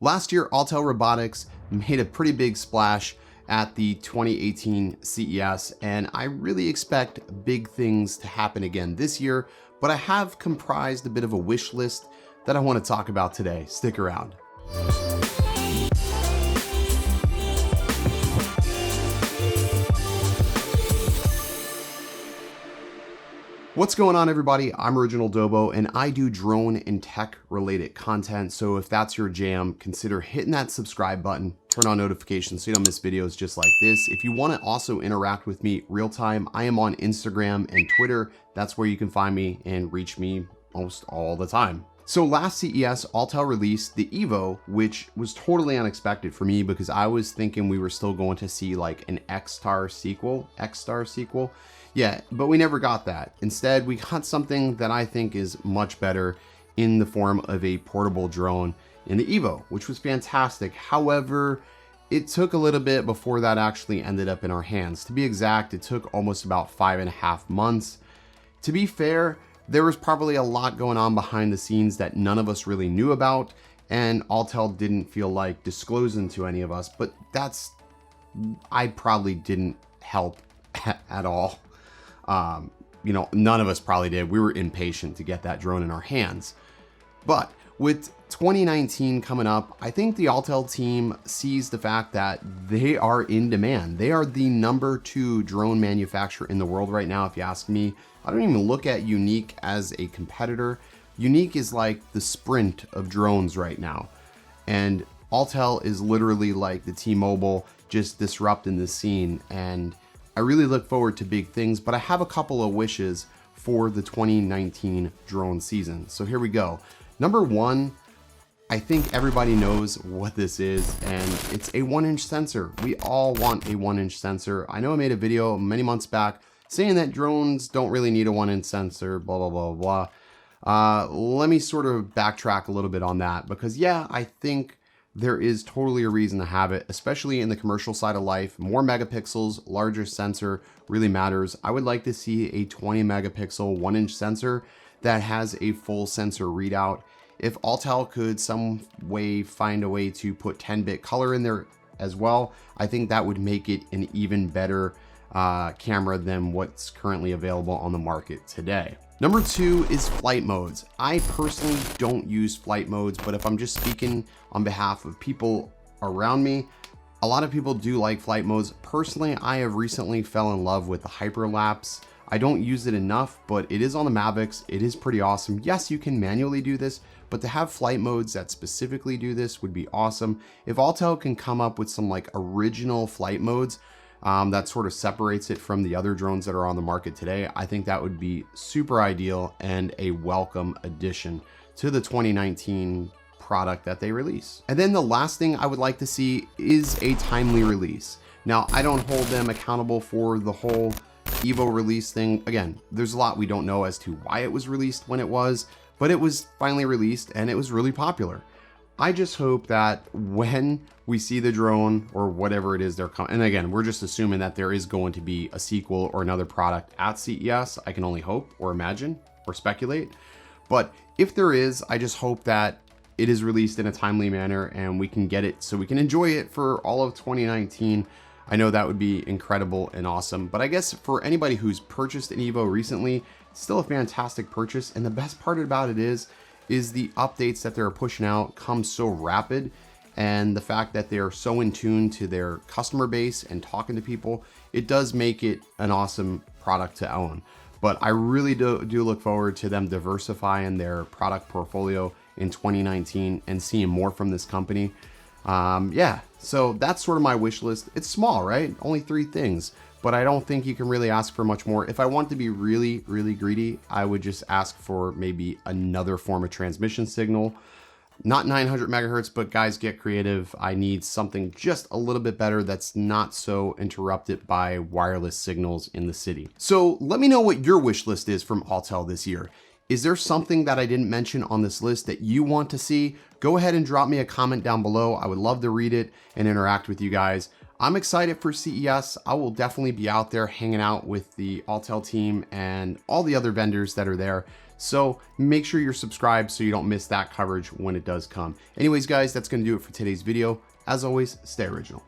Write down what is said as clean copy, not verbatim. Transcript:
Last year, Autel Robotics made a pretty big splash at the 2018 CES, and I really expect big things to happen again this year, but I have comprised a bit of a wish list that I want to talk about today. Stick around. What's going on, everybody? I'm Original Dobo, and I do drone and tech related content. So if that's your jam, consider hitting that subscribe button, turn on notifications so you don't miss videos just like this. If you want to also interact with me real time, I am on Instagram and Twitter. That's where you can find me and reach me almost all the time. So last CES, Autel released the Evo, which was totally unexpected for me because I was thinking we were still going to see like an X-Star sequel. Yeah, but we never got that. Instead, we got something that I think is much better in the form of a portable drone in the Evo, which was fantastic. However, it took a little bit before that actually ended up in our hands. To be exact, it took almost about 5.5 months. To be fair, there was probably a lot going on behind the scenes that none of us really knew about, and Autel didn't feel like disclosing to any of us, but I probably didn't help at all. None of us probably did. We were impatient to get that drone in our hands. But with 2019 coming up, I think the Autel team sees the fact that they are in demand. They are the #2 drone manufacturer in the world right now, if you ask me. I don't even look at Unique as a competitor. Unique is like the Sprint of drones right now. And Autel is literally like the T-Mobile just disrupting the scene. And I really look forward to big things, but I have a couple of wishes for the 2019 drone season. So here we go. Number one, I think everybody knows what this is, and it's a 1-inch sensor. We all want a 1-inch sensor. I know I made a video many months back saying that drones don't really need a 1-inch sensor, blah, blah, blah, blah. Let me sort of backtrack a little bit on that because yeah, I think there is totally a reason to have it, especially in the commercial side of life. More megapixels, larger sensor really matters. I would like to see a 20 megapixel 1-inch sensor that has a full sensor readout. If Autel could some way find a way to put 10-bit color in there as well, I think that would make it an even better camera than what's currently available on the market today. Number two is flight modes. I personally don't use flight modes, but if I'm just speaking on behalf of people around me, a lot of people do like flight modes. Personally, I have recently fell in love with the hyperlapse. I don't use it enough, but it is on the Mavics. It is pretty awesome. Yes, you can manually do this, but to have flight modes that specifically do this would be awesome. If Autel can come up with some like original flight modes, that sort of separates it from the other drones that are on the market today, I think that would be super ideal and a welcome addition to the 2019 product that they release. And then the last thing I would like to see is a timely release. Now, I don't hold them accountable for the whole Evo release thing. Again, there's a lot we don't know as to why it was released when it was, but it was finally released and it was really popular. I just hope that when we see the drone or whatever it is they're coming, and again, we're just assuming that there is going to be a sequel or another product at CES. I can only hope or imagine or speculate. But if there is, I just hope that it is released in a timely manner and we can get it so we can enjoy it for all of 2019. I know that would be incredible and awesome. But I guess for anybody who's purchased an Evo recently, it's still a fantastic purchase. And the best part about it is the updates that they're pushing out come so rapid, and the fact that they're so in tune to their customer base and talking to people, it does make it an awesome product to own. But I really do look forward to them diversifying their product portfolio in 2019 and seeing more from this company. Yeah, so that's sort of my wish list. It's small, right? Only 3 things. But I don't think you can really ask for much more. If I want to be really, really greedy, I would just ask for maybe another form of transmission signal. Not 900 megahertz, but guys, get creative. I need something just a little bit better that's not so interrupted by wireless signals in the city. So let me know what your wish list is from Autel this year. Is there something that I didn't mention on this list that you want to see? Go ahead and drop me a comment down below. I would love to read it and interact with you guys. I'm excited for CES. I will definitely be out there hanging out with the Autel team and all the other vendors that are there. So make sure you're subscribed so you don't miss that coverage when it does come. Anyways, guys, that's going to do it for today's video. As always, stay original.